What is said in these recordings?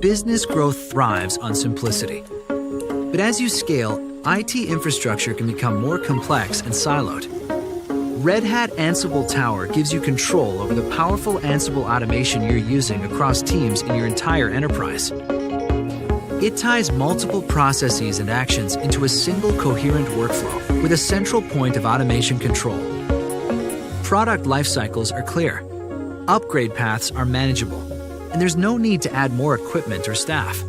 business growth thrives on simplicity. But as you scale, IT infrastructure can become more complex and siloed. Red Hat Ansible Tower gives you control over the powerful Ansible automation you're using across teams in your entire enterprise. It ties multiple processes and actions into a single coherent workflow with a central point of automation control. Product lifecycles are clear, upgrade paths are manageable, and there's no need to add more equipment or staff.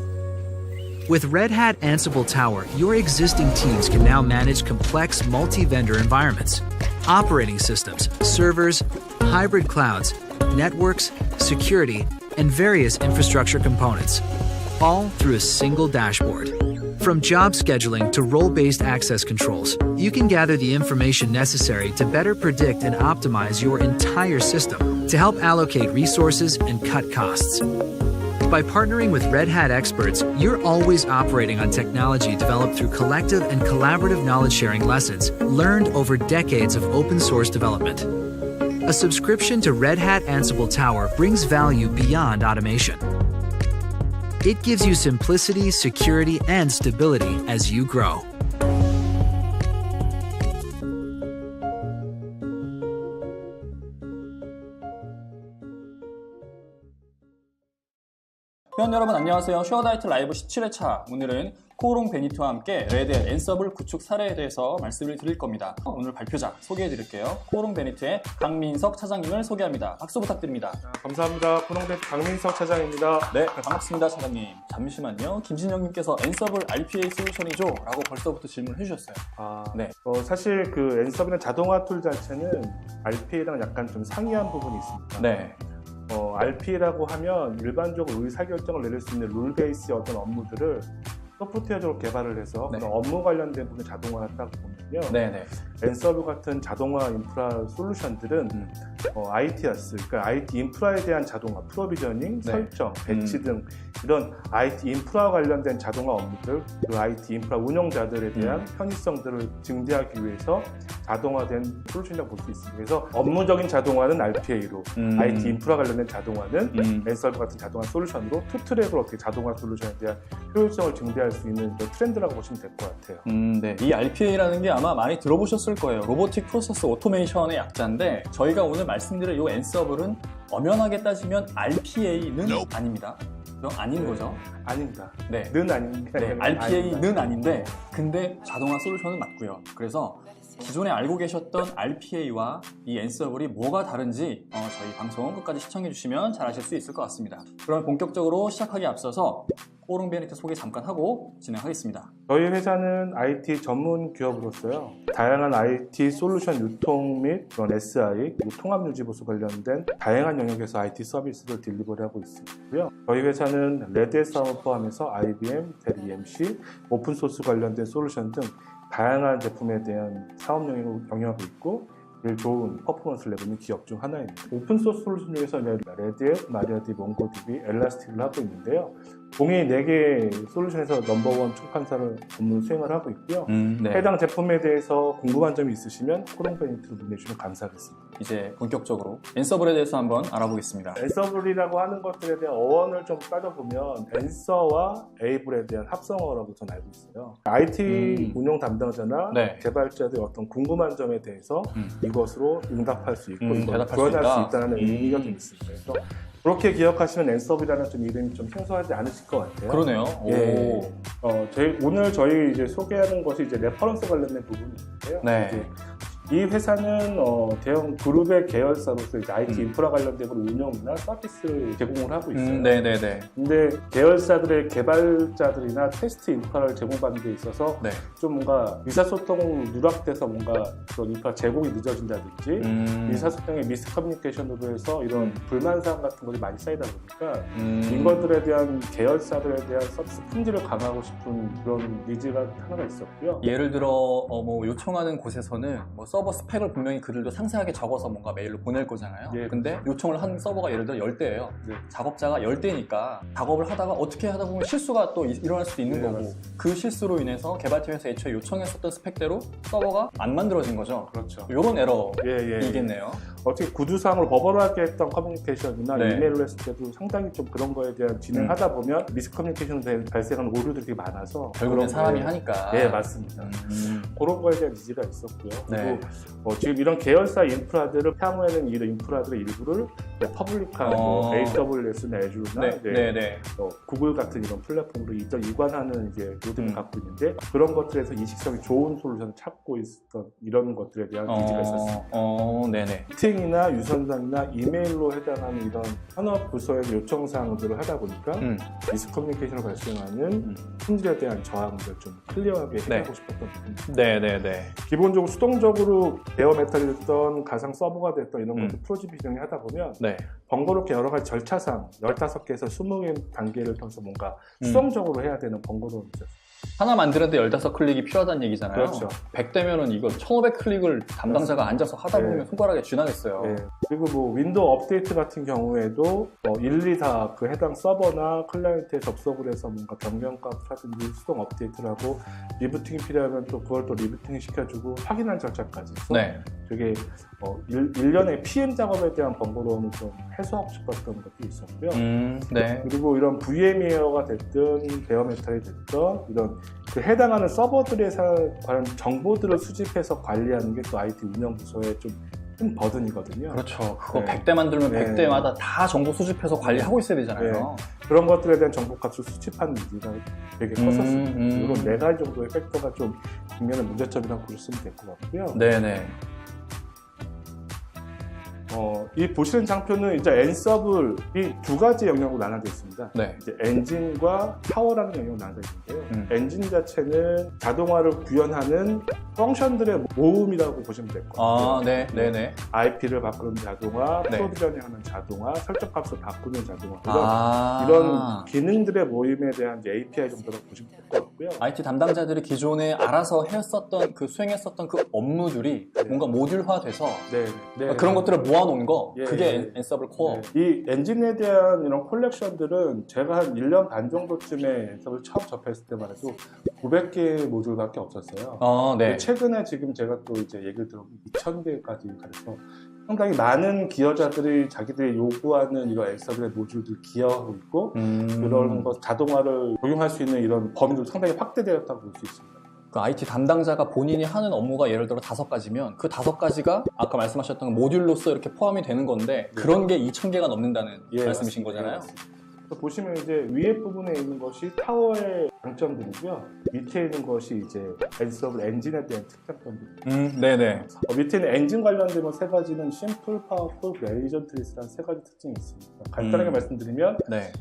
With Red Hat Ansible Tower, your existing teams can now manage complex multi-vendor environments, operating systems, servers, hybrid clouds, networks, security, and various infrastructure components, all through a single dashboard. From job scheduling to role-based access controls, you can gather the information necessary to better predict and optimize your entire system to help allocate resources and cut costs. By partnering with Red Hat experts, you're always operating on technology developed through collective and collaborative knowledge-sharing lessons learned over decades of open-source development. A subscription to Red Hat Ansible Tower brings value beyond automation. It gives you simplicity, security, and stability as you grow. 회원 여러분 안녕하세요. 슈어다이트 라이브 17회차. 오늘은 코오롱 베니트와 함께 레드햇 앤서블 구축 사례에 대해서 말씀을 드릴 겁니다. 오늘 발표자 소개해 드릴게요. 코오롱 베니트의 강민석 차장님을 소개합니다. 박수 부탁드립니다. 감사합니다. 코오롱 베니트 강민석 차장입니다. 네, 반갑습니다, 차장님. 잠시만요. 김진영님께서 앤서블 RPA 솔루션이죠? 라고 벌써부터 질문을 해주셨어요. 네. 사실 그 앤서블이나 자동화 툴 자체는 RPA랑 약간 좀 상이한 부분이 있습니다. 네. RPA라고 하면 일반적으로 의사결정을 내릴 수 있는 룰 베이스의 어떤 업무들을 소프트웨어적으로 개발을 해서 네. 그런 업무 관련된 부분을 자동화했다고 보면요. 네네. 앤서블 같은 자동화 인프라 솔루션들은 ITaaS, 그러니까 IT 인프라에 대한 자동화, 프로비저닝, 네. 설정, 배치 등 이런 IT 인프라 관련된 자동화 업무들, 그 IT 인프라 운영자들에 대한 편의성들을 증대하기 위해서 자동화된 솔루션이라고 볼 수 있습니다. 그래서 업무적인 자동화는 RPA로, IT 인프라 관련된 자동화는 앤서블 같은 자동화 솔루션으로 투 트랙으로 어떻게 자동화 솔루션에 대한 효율성을 증대할 수 있는 그런 트렌드라고 보시면 될 것 같아요. 네. 이 RPA라는 게 아마 많이 들어보셨을 거예요. 로보틱 프로세스 오토메이션의 약자인데 저희가 오늘 말씀드릴 이 앤서블은 엄연하게 따지면 RPA는 아닙니다. 그럼 아닌 거죠? 아닙니다. 네. 는 아닌데. 네, RPA는 아닌데 근데 자동화 솔루션은 맞고요. 그래서 기존에 알고 계셨던 RPA와 이 앤서블이 뭐가 다른지 저희 방송 끝까지 시청해 주시면 잘 아실 수 있을 것 같습니다. 그럼 본격적으로 시작하기에 앞서서 코오롱 베니트 소개 잠깐 하고 진행하겠습니다. 저희 회사는 IT 전문 기업으로서요. 다양한 IT 솔루션 유통 및 그런 SI, 그리고 통합 유지 보수 관련된 다양한 영역에서 IT 서비스를 딜리버리하고 있고요. 저희 회사는 레드햇 사업을 포함해서 IBM, 델 EMC, 오픈소스 관련된 솔루션 등 다양한 제품에 대한 사업 영역을 경영하고 있고 제일 좋은 퍼포먼스를 내고 있는 기업 중 하나입니다. 오픈소스 솔루션 중에서 레드햇, 마리아DB, 몽고DB, 엘라스틱을 하고 있는데요. 공이 4개 솔루션에서 넘버원 총판사를 업무를 수행을 하고 있고요. 네. 해당 제품에 대해서 궁금한 점이 있으시면 코오롱 베니트로 문의 주시면 감사하겠습니다. 이제 본격적으로 앤서블에 대해서 한번 알아보겠습니다. 앤서블이라고 하는 것들에 대한 어원을 좀 따져보면 앤서와 에이블에 대한 합성어라고 저는 알고 있어요. IT 운영 담당자나 네. 개발자들의 어떤 궁금한 점에 대해서 이것으로 응답할 수 있고 이걸 대답할 구현할 수 수 있다. 있다는 의미가 좀 있습니다. 그래서 그렇게 기억하시면 앤서블이라는 좀 이름이 좀 생소하지 않으실 것 같아요. 그러네요. 예. 오늘 저희 이제 소개하는 것이 이제 레퍼런스 관련된 부분인데요. 네. 이제 이 회사는 대형 그룹의 계열사로서 이제 IT 인프라 관련된 운영이나 서비스 제공을 하고 있어요. 네네네. 근데 계열사들의 개발자들이나 테스트 인프라를 제공받는 데 있어서 네. 좀 뭔가 의사소통 누락돼서 뭔가 그런 인프라 제공이 늦어진다든지 의사소통의 미스커뮤니케이션으로 해서 이런 불만사항 같은 것이 많이 쌓이다 보니까 이것들에 대한 계열사들에 대한 서비스 품질을 강화하고 싶은 그런 니즈가 하나가 있었고요. 예를 들어 뭐 요청하는 곳에서는 뭐 서버 스펙을 분명히 그들도 상세하게 적어서 뭔가 메일로 보낼 거잖아요. 예, 근데 요청을 한 서버가 예를 들어 10대예요. 네. 작업자가 10대니까 작업을 하다가 어떻게 하다 보면 실수가 또 일어날 수도 있는 네, 거고 맞습니다. 그 실수로 인해서 개발팀에서 애초에 요청했었던 스펙대로 서버가 안 만들어진 거죠. 그렇죠. 이런 예, 예. 에러이겠네요. 어떻게 구두상으로 버벅하게 했던 커뮤니케이션이나 네. 이메일로 했을 때도 상당히 좀 그런 거에 대한 진행하다 보면 미스커뮤니케이션으로 발생하는 오류들이 되게 많아서 결국엔 그런 사람이 거에- 하니까. 네, 맞습니다. 그런 거에 대한 니즈가 있었고요. 네. 그리고 지금 이런 계열사 인프라들을 향후에는 이런 인프라들의 일부를 퍼블릭한 뭐 AWS나 애주나 네. 구글 같은 이런 플랫폼으로 이관하는 이제 모델을 음. 갖고 있는데 그런 것들에서 이식성이 좋은 솔루션을 찾고 있었던 이런 것들에 대한 니즈가 있었습니다. 네네. 미팅이나 유선상이나 이메일로 해당하는 이런 산업 부서의 요청 사항들을 하다 보니까 미스커뮤니케이션을 발생하는 품질에 대한 저항을 좀 클리어하게 해결하고 싶었던 부분입니다. 네네네. 기본적으로 수동적으로 베어 메탈이 됐던 가상 서버가 됐던 이런 것들 음. 프로지비정이 하다 보면 네. 번거롭게 여러 가지 절차상 15개에서 20개 단계를 통해서 뭔가 수동적으로 해야 되는 번거로움이 있었어요. 하나 만드는데 15클릭이 필요하다는 얘기잖아요. 그렇죠. 100대면은 이거 1500클릭을 담당자가 앉아서 하다 보면 네. 손가락에 쥐나겠어요. 예. 그리고 뭐 윈도우 업데이트 같은 경우에도 일일이 다 그 해당 서버나 클라이언트에 접속을 해서 뭔가 변경값이라든지 수동 업데이트를 하고 리부팅이 필요하면 또 그걸 또 리부팅 시켜주고 확인할 절차까지 해서 네. 되게 일련의 PM 작업에 대한 번거로움을 좀 해소하고 싶었던 것도 있었고요. 네. 그리고 이런 VM웨어가 됐든 베어메탈이 됐든 이런 그 해당하는 서버들에 관한 정보들을 수집해서 관리하는 게 또 IT 운영 부서의 좀 큰 버든이거든요. 그렇죠. 그거 네. 100대 만들면 네. 100대마다 다 정보 수집해서 관리하고 있어야 되잖아요. 그런 것들에 대한 정보값을 수집하는 니즈가 되게 컸었습니다. 이런 4가지 정도의 팩터가 좀 국면의 문제점이라고 보시면 될 것 같고요. 네네. 이 보시는 장표는 이제 엔서블이 2가지 영역으로 나눠져 있습니다. 네. 이제 엔진과 타워라는 영역으로 나눠져 있는데요. 엔진 자체는 자동화를 구현하는 펑션들의 모음이라고 보시면 될 것 같아요. 네네. IP를 바꾸는 자동화, 네. 프로비저닝하는 자동화, 설정값을 바꾸는 자동화 이런 기능들의 모임에 대한 이제 API 정도라고 보시면 될 것 같고요. IT 담당자들이 기존에 알아서 했었던 수행했었던 그 업무들이 네. 뭔가 모듈화돼서 네. 그런 것들을 모아놓은 거 예, 그게 예. 엔서블 코어. 네. 이 엔진에 대한 이런 콜렉션들은 제가 한 1년 반 정도쯤에 엔서블 처음 접했을 때만 해도 900개의 모듈밖에 없었어요. 네. 최근에 지금 제가 또 이제 얘기를 들어보면 2000개까지 가서 상당히 많은 기여자들이 자기들이 요구하는 이런 엔서블의 모듈들 기여하고 있고 그런 것 자동화를 적용할 수 있는 이런 범위도 상당히 확대되었다고 볼 수 있습니다. 그 IT 담당자가 본인이 하는 업무가 예를 들어 5가지면 그 5가지가 아까 말씀하셨던 모듈로서 이렇게 포함이 되는 건데 그런 게 2000개가 넘는다는 말씀이신 거잖아요. 보시면 이제 위에 부분에 있는 것이 타워의 장점들이고요. 밑에 있는 것이 이제 엔서블 엔진에 대한 특장점들입니다. 네네. 밑에 있는 엔진 관련된 3가지는 심플, 파워풀, 레이전트리스라는 3가지 특징이 있습니다. 간단하게 말씀드리면 네.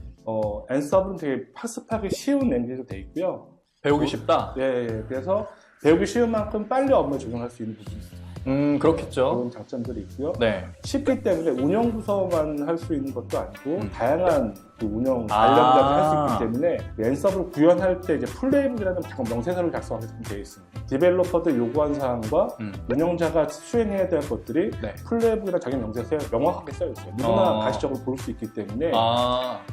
엔서블은 되게 파습하기 쉬운 엔진으로 되어 있고요. 배우기 쉽다? 네, 그래서 배우기 쉬운 만큼 빨리 업무에 적용할 수 있는 부분이 있습니다. 그렇겠죠. 그런 장점들이 있고요. 네. 쉽기 때문에 운영 부서만 할 수 있는 것도 아니고 다양한 그 운영 관련자들이 할 수 있기 때문에 엔서블을 구현할 때 이제 플레이북이라는 명세서를 작성하게끔 되어 있습니다. 디벨로퍼들 요구한 사항과 운영자가 수행해야 될 것들이 플레이북이나 자기 명세서에 명확하게 써 있어요. 누구나 가시적으로 볼 수 있기 때문에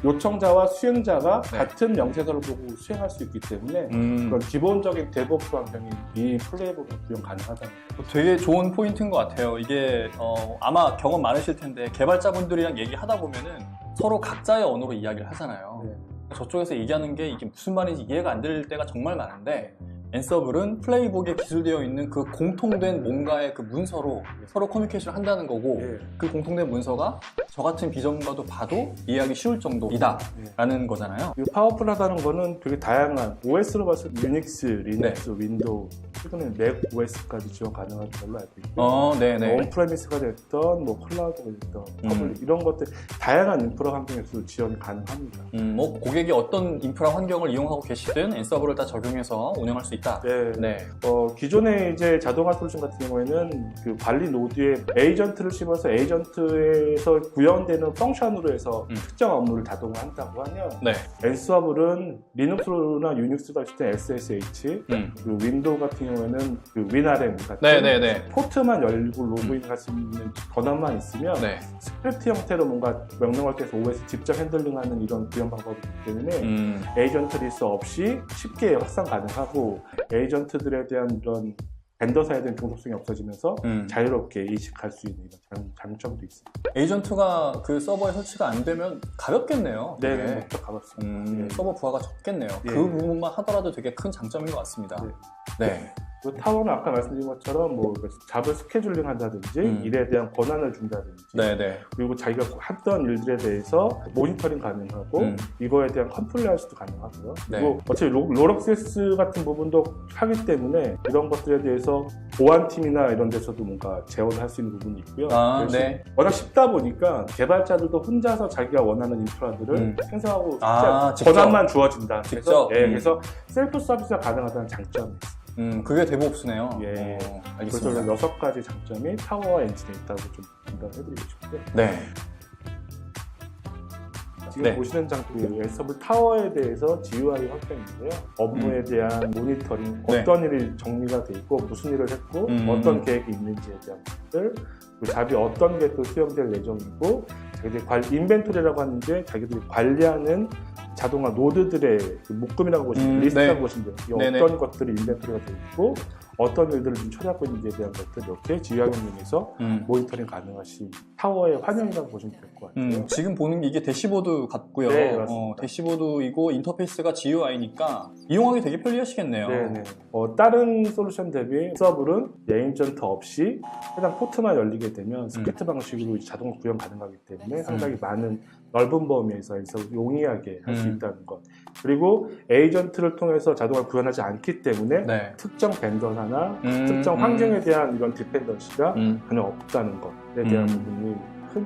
요청자와 수행자가 같은 명세서를 보고 수행할 수 있기 때문에 그런 기본적인 데브옵스 환경이 이 플레이북으로 구현 가능하다는 거죠. 되게 좋은 포인트인 것 같아요. 이게 아마 경험 많으실 텐데 개발자분들이랑 얘기하다 보면은 서로 각자의 언어로 이야기를 하잖아요. 저쪽에서 얘기하는 게 이게 무슨 말인지 이해가 안 될 때가 정말 많은데 엔서블은 플레이북에 기술되어 있는 그 공통된 뭔가의 그 문서로 서로 커뮤니케이션을 한다는 거고 그 공통된 문서가 저 같은 비전문가도 봐도 이해하기 쉬울 정도이다 라는 거잖아요. 파워풀하다는 거는 되게 다양한 OS로 봤을 때 유닉스, 리눅스, 윈도우 최근에 맥 OS까지 지원 가능한 걸로 알고 있고요. 온프레미스가 됐던 뭐 클라우드가 됐던 퍼블릭 이런 것들 다양한 인프라 환경에서도 지원이 가능합니다. 뭐 고객이 어떤 인프라 환경을 이용하고 계시든 엔서블을 다 적용해서 운영할 수 있다. 네. 네. 기존의 이제 자동화 솔루션 같은 경우에는 그 관리 노드에 에이전트를 씹어서 에이전트에서 구현되는 펑션으로 해서 특정 업무를 자동화한다고 하면 네. 엔서블은 리눅스나 유닉스가 있을 때 SSH, 그리고 윈도우 같은 경우에는 그 WinRM 같은 네네네. 포트만 열고 로그인 할 수 있는 권한만 있으면 네. 스크립트 형태로 뭔가 명령할 때서 OS 직접 핸들링하는 이런 구현 방법이기 때문에 에이전트 리스 없이 쉽게 확산 가능하고 에이전트들에 대한 이런 벤더사에 대한 중독성이 없어지면서 자유롭게 이식할 수 있는 이런 장점도 있습니다. 에이전트가 그 서버에 설치가 안 되면 가볍겠네요. 네, 되게. 목적 가볍습니다. 서버 부하가 적겠네요. 예. 그 부분만 하더라도 되게 큰 장점인 것 같습니다. 네. 그 타워는 아까 말씀드린 것처럼 뭐 잡을 스케줄링 한다든지 일에 대한 권한을 준다든지 네네. 그리고 자기가 했던 일들에 대해서 모니터링 가능하고 이거에 대한 컴플라이언스도 가능하고요. 네. 그리고 어차피 롤액세스 같은 부분도 하기 때문에 이런 것들에 대해서 보안팀이나 이런 데서도 뭔가 재원을 할 수 있는 부분이 있고요. 네. 워낙 쉽다 보니까 개발자들도 혼자서 자기가 원하는 인프라들을 생성하고 직접. 권한만 주어진다. 직접? 그래서 셀프 서비스가 가능하다는 장점이 있습니다. 그게 데브옵스네요. 예. 알겠습니다. 그래서 6가지 장점이 타워와 엔진에 있다고 좀 분석해드리고 싶고요. 네. 지금 네. 보시는 그 엔서블 타워에 대해서 GUI 확장인데요. 업무에 대한 모니터링, 네. 어떤 일이 정리가 돼 있고 무슨 일을 했고 어떤 계획이 있는지에 대한 것들, 그리고 잡이 어떤 게 또 수용될 예정이고 자기들이 인벤토리라고 하는 게 자기들이 관리하는 자동화 노드들의 그 묶음이라고 보시면 돼요. 리스트라고 네. 보시면 돼요. 네네. 어떤 것들이 인벤토리가 되어 있고 어떤 일들을 좀 처리하고 있는지에 대한 것들 이렇게 GUI 명령에서 모니터링 가능하신 타워의 환영이라고 보시면 될 것 같아요. 지금 보는 게 이게 대시보드 같고요. 네, 맞습니다. 대시보드이고 인터페이스가 GUI니까 이용하기 되게 편리하시겠네요. 네네. 다른 솔루션 대비 서블은 에이전트 없이 해당 포트만 열리게 되면 스크립트 방식으로 자동 구현 가능하기 때문에 상당히 많은 넓은 범위에서 용이하게 할 수 있다는 것. 그리고 에이전트를 통해서 자동화 구현하지 않기 때문에 네. 특정 벤더사나 특정 환경에 대한 이런 디펜던시가 전혀 없다는 것에 대한 부분이 큰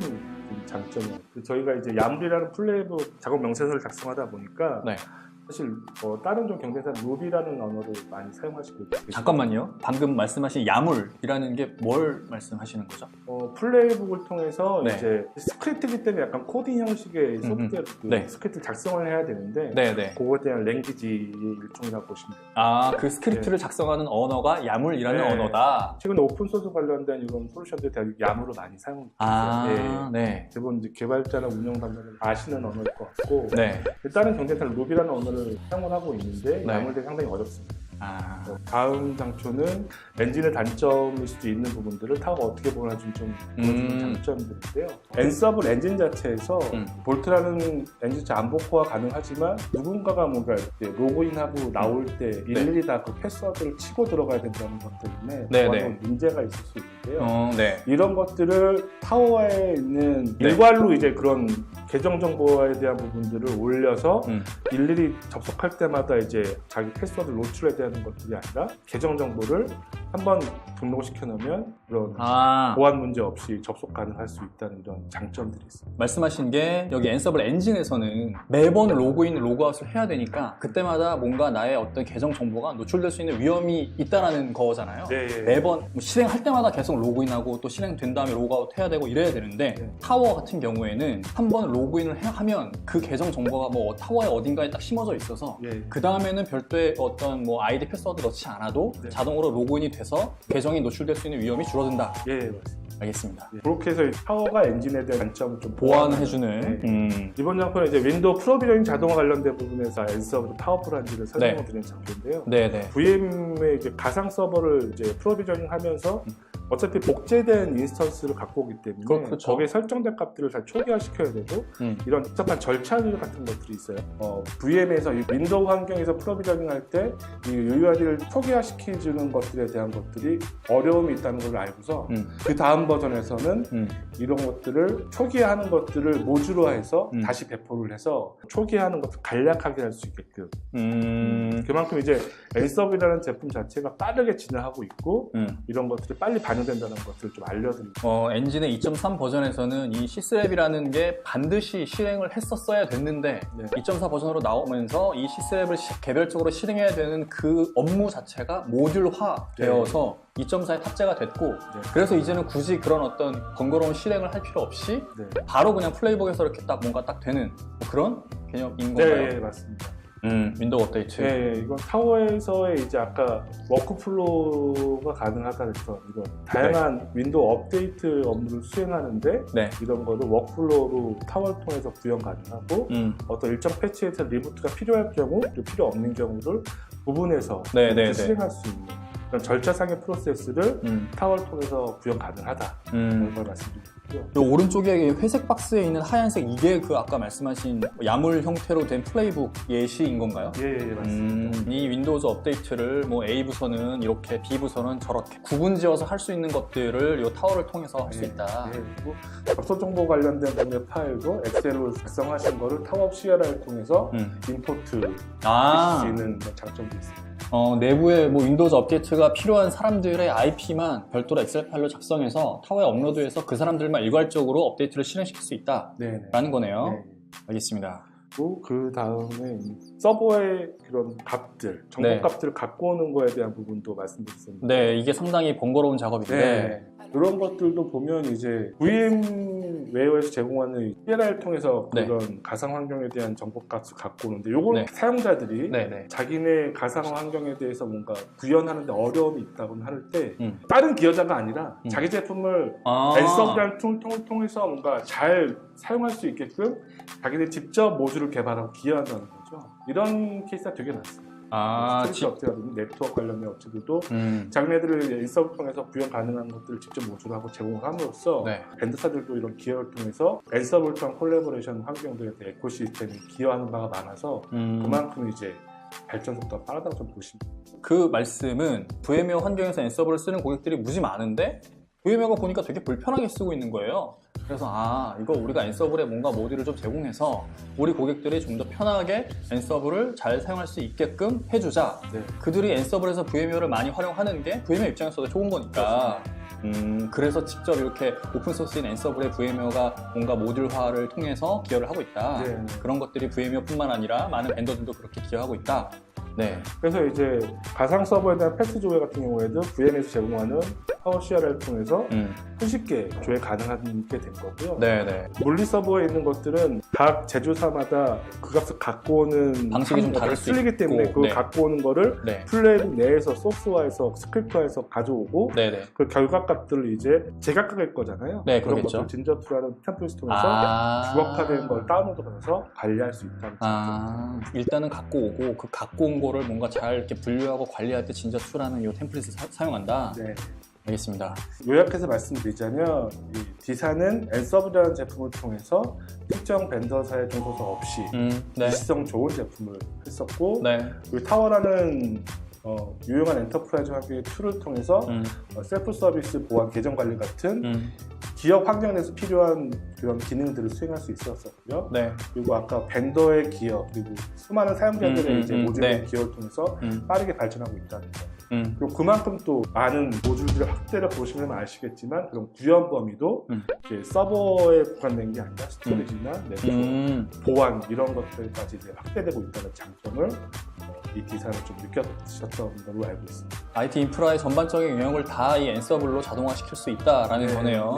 장점이에요. 저희가 이제 야물이라는 플레이북 작업 명세서를 작성하다 보니까 네. 사실 다른 좀 경쟁사 루비라는 언어를 많이 사용하시고 계십니다. 잠깐만요. 방금 말씀하신 야물이라는 게 뭘 말씀하시는 거죠? 플레이북을 통해서 네. 이제 스크립트이기 때문에 약간 코딩 형식의 소프트웨어 네. 스크립트를 작성을 해야 되는데 네네. 그거에 대한 랭귀지의 일종이라고 보시면 돼요. 아, 그 스크립트를 작성하는 언어가 야물이라는 네. 언어다. 최근에 오픈소스 관련된 이런 솔루션들이 대부분 야물로 많이 사용되고 있어요. 네. 대부분 이제 개발자나 운영 담당자는 아시는 언어일 것 같고 네. 다른 경쟁사는 루비라는 언어를 사용을 하고 있는데 네. 야물들이 상당히 어렵습니다. 아, 다음 장초는 엔진의 단점일 수도 있는 부분들을 타워가 어떻게 보는지 좀 보여주는 장점들인데요. 엔서블 엔진 자체에서 볼트라는 엔진 자체 안복호가 가능하지만 누군가가 뭔가 이렇게 로그인하고 나올 때 일일이 다 그 패스워드를 치고 들어가야 된다는 것 때문에 네. 문제가 있을 수 있는데요. 네. 이런 것들을 타워에 있는 일괄로 이제 그런 계정 정보에 대한 부분들을 올려서 일일이 접속할 때마다 이제 자기 패스워드 노출에 대한 것들이 아니라 계정 정보를 한번 등록시켜 놓으면 그런 보안 문제 없이 접속 가능할 수 있다는 이런 장점들이 있습니다. 말씀하신 게 여기 엔서블 엔진에서는 매번 로그인, 로그아웃을 해야 되니까 그때마다 뭔가 나의 어떤 계정 정보가 노출될 수 있는 위험이 있다라는 거잖아요. 네. 매번 실행할 때마다 계속 로그인하고 또 실행된 다음에 로그아웃 해야 되고 이래야 되는데 타워 같은 경우에는 한 번 로그인을 하면 그 계정 정보가 뭐 타워의 어딘가에 딱 심어져 있어서 그 다음에는 별도의 어떤 뭐 아이디 패스워드 넣지 않아도 자동으로 로그인이 돼서 계정이 노출될 수 있는 위험이 줄어든다. 예, 맞습니다. 알겠습니다. 그렇게 해서 이 타워가 엔진에 대한 단점을 좀 보완을 해주는. 이번 장표는 이제 윈도우 프로비저닝 자동화 관련된 부분에서 엔서블 파워풀한지를 설명을 드리는 장표인데요. 네네. VM의 이제 가상 서버를 이제 프로비저닝 하면서 어차피 복제된 인스턴스를 갖고 오기 때문에 그렇죠. 거기에 설정된 값들을 잘 초기화시켜야 되고 이런 복잡한 절차들 같은 것들이 있어요. VM에서 윈도우 환경에서 프로비저닝 할 때 이 UID를 초기화시켜주는 것들에 대한 것들이 어려움이 있다는 걸 알고서 그 다음 버전에서는 이런 것들을 초기화하는 것들을 모듈화해서 다시 배포를 해서 초기화하는 것을 간략하게 할 수 있게끔 그만큼 이제 엔서블이라는 제품 자체가 빠르게 진화하고 있고 이런 것들이 빨리 반영 반영된다는 것을 좀 알려드리고 엔진의 2.3 버전에서는 이 C스랩이라는 게 반드시 실행을 했었어야 됐는데 네. 2.4 버전으로 나오면서 이 C스랩을 개별적으로 실행해야 되는 그 업무 자체가 모듈화 되어서 2.4에 탑재가 됐고 그래서 이제는 굳이 그런 어떤 번거로운 실행을 할 필요 없이 네. 바로 그냥 플레이북에서 이렇게 딱 뭔가 딱 되는 뭐 그런 개념인 건가요? 네, 맞습니다. 윈도우 업데이트. 네, 이건 타워에서의 이제 아까 워크플로우가 가능하다 해서 이런 다양한 윈도우 업데이트 업무를 수행하는데 네. 이런 거를 워크플로우로 타워를 통해서 구현 가능하고 어떤 일정 패치에서 리부트가 필요할 경우 그리고 필요 없는 경우를 구분해서 실행할 수 있는 그런 절차상의 프로세스를 타워를 통해서 구현 가능하다 이런 걸 말씀드리고요. 이 오른쪽에 회색 박스에 있는 하얀색 이게 그 아까 말씀하신 야물 형태로 된 플레이북 예시인 건가요? 예, 맞습니다. 이 윈도우즈 업데이트를 뭐 A 부서는 이렇게 B 부서는 저렇게 구분지어서 할 수 있는 것들을 이 타워를 통해서 할 수 있다. 그리고 접속 정보 관련된 분의 파일도 엑셀로 작성하신 거를 타워 CLR을 통해서 임포트 하실 수 있는 장점도 있습니다. 내부에 뭐 윈도우즈 업데이트가 필요한 사람들의 IP만 별도로 엑셀 파일로 작성해서 타워에 업로드해서 그 사람들만 일괄적으로 업데이트를 실행시킬 수 있다라는 거네요. 네. 알겠습니다. 그리고 그 다음에 서버의 그런 값들, 정보 값들을 갖고 오는 거에 대한 부분도 말씀드렸습니다. 네, 이게 상당히 번거로운 작업인데 이런 것들도 보면 이제 VM웨어에서 제공하는 CLR을 통해서 그런 가상 환경에 대한 정보값을 갖고 오는데 이걸 사용자들이 자기네 가상 환경에 대해서 뭔가 구현하는데 어려움이 있다고 할 때 다른 기여자가 아니라 자기 제품을 엔서브라는 툴을 통해서 뭔가 잘 사용할 수 있게끔 자기네 직접 모듈을 개발하고 기여한다는 거죠. 이런 케이스가 되게 많습니다. 스트리트 업체라든지 네트워크 관련된 업체들도 자기네들을 인서브를 통해서 구현 가능한 것들을 직접 모듈하고 제공을 함으로써 벤더사들도 이런 기여를 통해서 엔서브를 통한 콜라보레이션 환경들에 대해 에코시스템이 기여하는 바가 많아서 그만큼 이제 발전 속도가 빠르다고 좀 보시면 됩니다. 그 말씀은 VM웨어 환경에서 엔서브를 쓰는 고객들이 무지 많은데 VM웨어가 보니까 되게 불편하게 쓰고 있는 거예요. 그래서 이거 우리가 엔서블에 뭔가 모듈을 좀 제공해서 우리 고객들이 좀 더 편하게 엔서블을 잘 사용할 수 있게끔 해주자. 그들이 엔서블에서 VM웨어를 많이 활용하는 게 VM웨어 입장에서도 좋은 거니까. 그래서 직접 이렇게 오픈소스인 엔서블에 VM웨어가 뭔가 모듈화를 통해서 기여를 하고 있다. 그런 것들이 VM웨어뿐만 아니라 많은 벤더들도 그렇게 기여하고 있다. 그래서 이제 가상 서버에 대한 패스 조회 같은 경우에도 VM에서 제공하는 파워 CLR을 통해서 손쉽게 조회 가능하게 된 거고요. 물리 서버에 있는 것들은 각 제조사마다 그 값을 갖고 오는 방식이 좀 다를 수 틀리기 때문에 그걸 갖고 오는 거를 플레이북 내에서 소스화해서 스크립트화해서 가져오고 그 결과값들을 이제 제각각일 거잖아요. 그런 것들 진저투라는 템플릿을 통해서 주거화된 걸 다운로드 받아서 관리할 수 있다는 장점. 일단은 갖고 오고 그 갖고 온 거를 뭔가 잘 이렇게 분류하고 관리할 때 진저투라는 이 템플릿을 사용한다. 알겠습니다. 요약해서 말씀드리자면 이 D사는 엔서브라는 제품을 통해서 특정 벤더사의 종소서 없이 일시성 좋은 제품을 했었고 이 타워라는 유용한 엔터프라이즈 환경의 툴을 통해서 셀프 서비스 보안 계정 관리 같은 기업 환경 내에서 필요한 그런 기능들을 수행할 수 있었었고요. 그리고 아까 벤더의 기여 그리고 수많은 사용자들의 이제 모듈의 기여를 통해서 빠르게 발전하고 있다는 거. 그리고 그만큼 또 많은 모듈들의 확대를 보시면 아시겠지만 그런 구현 범위도 이제 서버에 국한된 게 아니라 스토리지나 네트워크, 보안 이런 것들까지 이제 확대되고 있다는 장점을 이 D사는 좀 느꼈었던 걸로 알고 있습니다. IT 인프라의 전반적인 영역을 다 이 엔서블로 자동화시킬 수 있다라는 거네요.